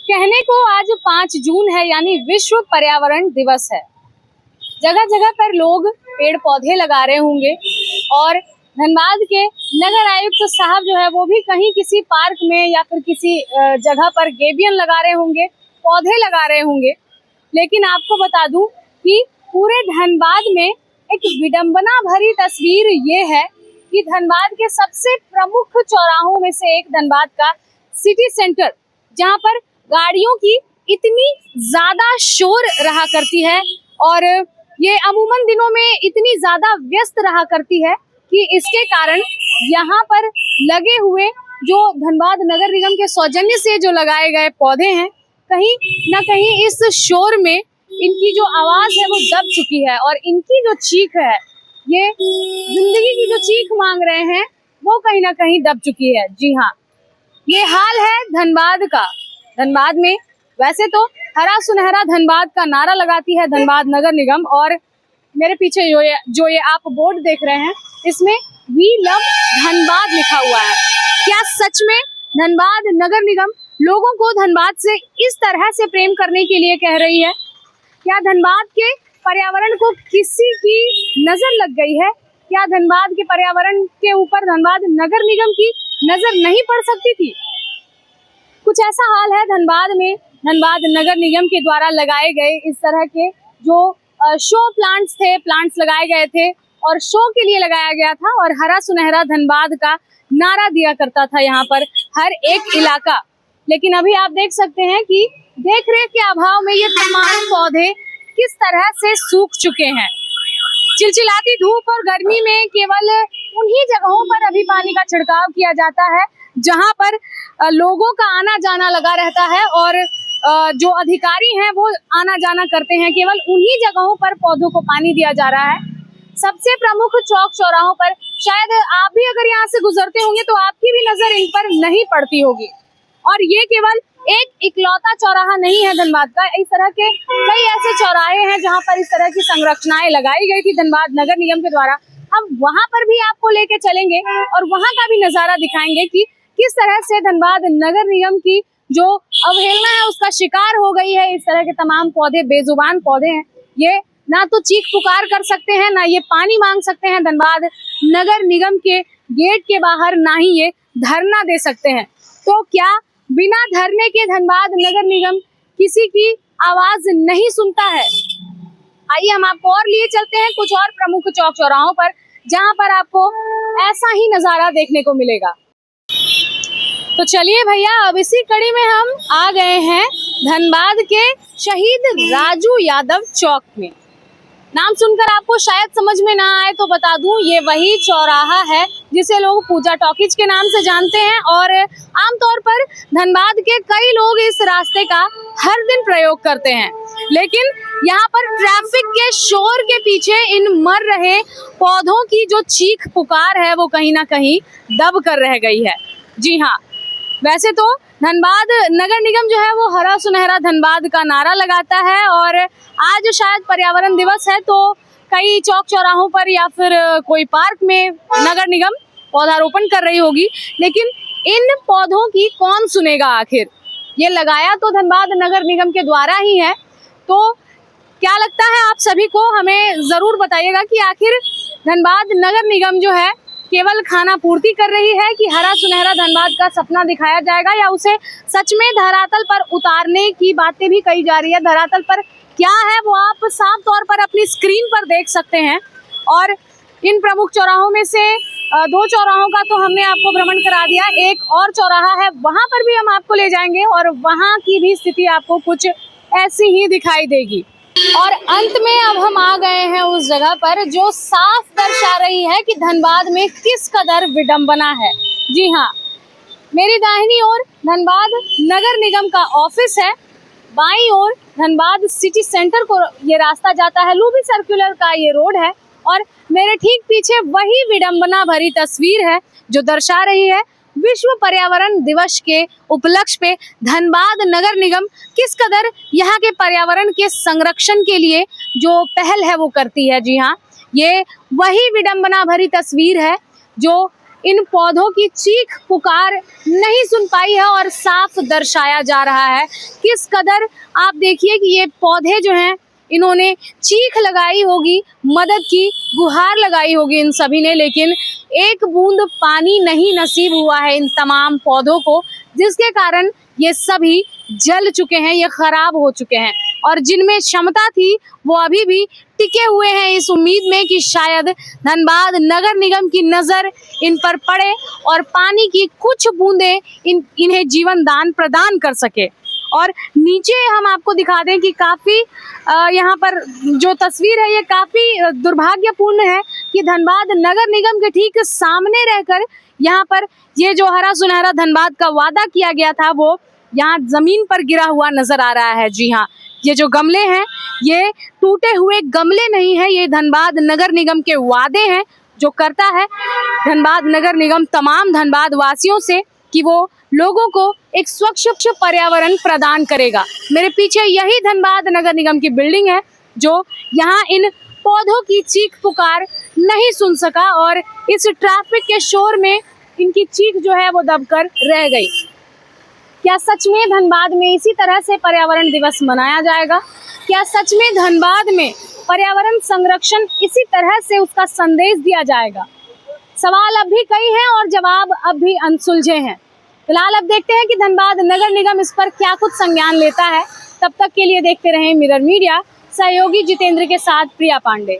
कहने को आज 5 जून है, यानी विश्व पर्यावरण दिवस है। जगह जगह पर लोग पेड़ पौधे लगा रहे होंगे और धनबाद के नगर आयुक्त साहब जो है वो भी कहीं किसी पार्क में या फिर किसी जगह पर गेबियन लगा रहे होंगे, पौधे लगा रहे होंगे। लेकिन आपको बता दूं कि पूरे धनबाद में एक विडंबना भरी तस्वीर ये है कि धनबाद के सबसे प्रमुख चौराहों में से एक धनबाद का सिटी सेंटर, जहां पर गाड़ियों की इतनी ज्यादा शोर रहा करती है और ये अमूमन दिनों में इतनी ज्यादा व्यस्त रहा करती है कि इसके कारण यहाँ पर लगे हुए जो धनबाद नगर निगम के सौजन्य से जो लगाए गए पौधे हैं, कहीं ना कहीं इस शोर में इनकी जो आवाज है वो दब चुकी है और इनकी जो चीख है, ये जिंदगी की जो चीख मांग रहे हैं वो कहीं ना कहीं दब चुकी है। जी हाँ, ये हाल है धनबाद का। धनबाद में वैसे तो हरा सुनहरा धनबाद का नारा लगाती है धनबाद नगर निगम, और मेरे पीछे जो ये आप बोर्ड देख रहे हैं, इसमें वी लव धनबाद लिखा हुआ है। क्या सच में धनबाद नगर निगम लोगों को धनबाद से इस तरह से प्रेम करने के लिए कह रही है? क्या धनबाद के पर्यावरण को किसी की नजर लग गई है? क्या धनबाद के पर्यावरण के ऊपर धनबाद नगर निगम की नजर नहीं पड़ सकती थी? कुछ ऐसा हाल है धनबाद में। धनबाद नगर निगम के द्वारा लगाए गए इस तरह के जो शो प्लांट्स लगाए गए थे और शो के लिए लगाया गया था, और हरा सुनहरा धनबाद का नारा दिया करता था यहाँ पर हर एक इलाका। लेकिन अभी आप देख सकते हैं कि देखरेख के अभाव में ये तमाम पौधे किस तरह से सूख चुके हैं। चिलचिलाती धूप और गर्मी में केवल उन्हीं जगहों पर अभी पानी का छिड़काव किया जाता है जहां पर लोगों का आना जाना लगा रहता है और जो अधिकारी हैं वो आना जाना करते हैं। केवल उन्हीं जगहों पर पौधों को पानी दिया जा रहा है। सबसे प्रमुख चौक चौराहों पर शायद आप भी अगर यहाँ से गुजरते होंगे तो आपकी भी नजर इन पर नहीं पड़ती होगी। और ये केवल एक इकलौता चौराहा नहीं है धनबाद का। इस तरह के कई ऐसे चौराहे हैं जहाँ पर इस तरह की संरचनाएं लगाई गई थी धनबाद नगर निगम के द्वारा। हम वहां पर भी आपको लेके चलेंगे और वहां का भी नजारा दिखाएंगे कि किस तरह से धनबाद नगर निगम की जो अवहेलना है उसका शिकार हो गई है। इस तरह के तमाम पौधे, बेजुबान पौधे हैं, ये ना तो चीख पुकार कर सकते हैं, ना ये पानी मांग सकते हैं धनबाद नगर निगम के गेट के बाहर, ना ही ये धरना दे सकते हैं। तो क्या बिना धरने के धनबाद नगर निगम किसी की आवाज नहीं सुनता है? आइए हम आपको और लिए चलते हैं कुछ और प्रमुख चौक चौराहों पर, जहां पर आपको ऐसा ही नजारा देखने को मिलेगा। तो चलिए भैया, अब इसी कड़ी में हम आ गए हैं धनबाद के शहीद राजू यादव चौक में। नाम सुनकर आपको शायद समझ में ना आए तो बता दूं, ये वही चौराहा है जिसे लोग पूजा टॉकीज के नाम से जानते हैं, और आमतौर पर धनबाद के कई लोग इस रास्ते का हर दिन प्रयोग करते हैं। लेकिन यहाँ पर ट्रैफिक के शोर के पीछे इन मर रहे पौधों की जो चीख पुकार है वो कहीं ना कहीं दब कर रह गई है। जी हाँ, वैसे तो धनबाद नगर निगम जो है वो हरा सुनहरा धनबाद का नारा लगाता है, और आज शायद पर्यावरण दिवस है तो कई चौक चौराहों पर या फिर कोई पार्क में नगर निगम पौधारोपण कर रही होगी। लेकिन इन पौधों की कौन सुनेगा आखिर? ये लगाया तो धनबाद नगर निगम के द्वारा ही है। तो क्या लगता है आप सभी को? हमें जरूर बताइएगा कि आखिर धनबाद नगर निगम जो है केवल खाना पूर्ति कर रही है कि हरा सुनहरा धनबाद का सपना दिखाया जाएगा, या उसे सच में धरातल पर उतारने की बातें भी कही जा रही है। धरातल पर क्या है वो आप साफ तौर पर अपनी स्क्रीन पर देख सकते हैं। और इन प्रमुख चौराहों में से 2 चौराहों का तो हमने आपको भ्रमण करा दिया, एक और चौराहा है, वहां पर भी हम आपको ले जाएंगे और वहां की भी स्थिति आपको कुछ ऐसी ही दिखाई देगी। और अंत में अब हम आ गए हैं उस जगह पर जो साफ दर्शा रही है कि धनबाद में किस कदर विडंबना है। जी हाँ, मेरी दाहिनी ओर धनबाद नगर निगम का ऑफिस है, बाईं ओर धनबाद सिटी सेंटर को ये रास्ता जाता है, लूबी सर्कुलर का ये रोड है, और मेरे ठीक पीछे वही विडंबना भरी तस्वीर है जो दर्शा रही है विश्व पर्यावरण दिवस के उपलक्ष्य पे धनबाद नगर निगम किस कदर यहाँ के पर्यावरण के संरक्षण के लिए जो पहल है वो करती है। जी हाँ, ये वही विडंबना भरी तस्वीर है जो इन पौधों की चीख पुकार नहीं सुन पाई है और साफ दर्शाया जा रहा है किस कदर। आप देखिए कि ये पौधे जो हैं इन्होंने चीख लगाई होगी, मदद की गुहार लगाई होगी इन सभी ने, लेकिन एक बूंद पानी नहीं नसीब हुआ है इन तमाम पौधों को, जिसके कारण ये सभी जल चुके हैं, ये खराब हो चुके हैं। और जिनमें क्षमता थी वो अभी भी टिके हुए हैं इस उम्मीद में कि शायद धनबाद नगर निगम की नज़र इन पर पड़े और पानी की कुछ बूंदें इन्हें जीवन दान प्रदान कर सके। और नीचे हम आपको दिखा दें कि काफ़ी यहाँ पर जो तस्वीर है ये काफ़ी दुर्भाग्यपूर्ण है कि धनबाद नगर निगम के ठीक सामने रहकर यहाँ पर ये जो हरा सुनहरा धनबाद का वादा किया गया था वो यहाँ ज़मीन पर गिरा हुआ नज़र आ रहा है। जी हाँ, ये जो गमले हैं ये टूटे हुए गमले नहीं हैं, ये धनबाद नगर निगम के वादे हैं जो करता है धनबाद नगर निगम तमाम धनबाद वासियों से कि वो लोगों को एक स्वच्छ पर्यावरण प्रदान करेगा। मेरे पीछे यही धनबाद नगर निगम की बिल्डिंग है जो यहाँ इन पौधों की चीख पुकार नहीं सुन सका और इस ट्रैफिक के शोर में इनकी चीख जो है वो दबकर रह गई। क्या सच में धनबाद में इसी तरह से पर्यावरण दिवस मनाया जाएगा? क्या सच में धनबाद में पर्यावरण संरक्षण इसी तरह से उसका संदेश दिया जाएगा? सवाल अब भी कई हैं और जवाब अब भी अनसुलझे हैं। फिलहाल अब देखते हैं कि धनबाद नगर निगम इस पर क्या कुछ संज्ञान लेता है। तब तक के लिए देखते रहें मिरर मीडिया। सहयोगी जितेंद्र के साथ प्रिया पांडे।